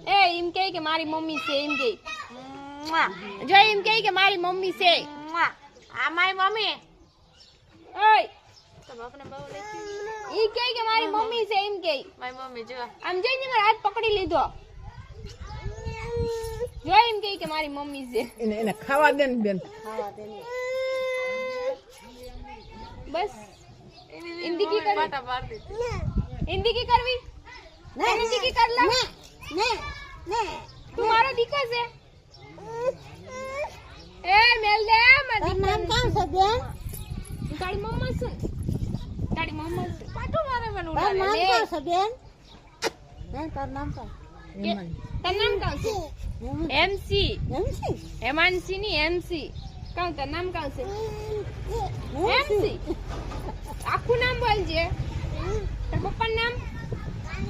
એ એમ કે મારી મમ્મી છે એમ કે જો એમ કે મારી મમ્મી છે આ મારી મમ્મી ઓય તો બાપને બહુ લેતી ઈ કે મારી મમ્મી છે એમ કે મારી મમ્મી જો આમ જઈને મારા હાથ પકડી લીધો જો એમ કે મારી મમ્મી છે એને ખાવા દે ને બેન બસ हिंदी की कर પાટા માર દીધી हिंदी की करवी हिंदी की कर ला तुम्हारा दिक्कत है ए मेल दे मत नाम कौन से बेन तारी मम्मा से પાટું મારે મને તાર નામ કौन से बेन તાર નામ कौन से एमसी एमसी नहीं एमसी कौन तार नाम कौन से एमसी આખું નામ બોલજે તાર પપ્પાનું નામ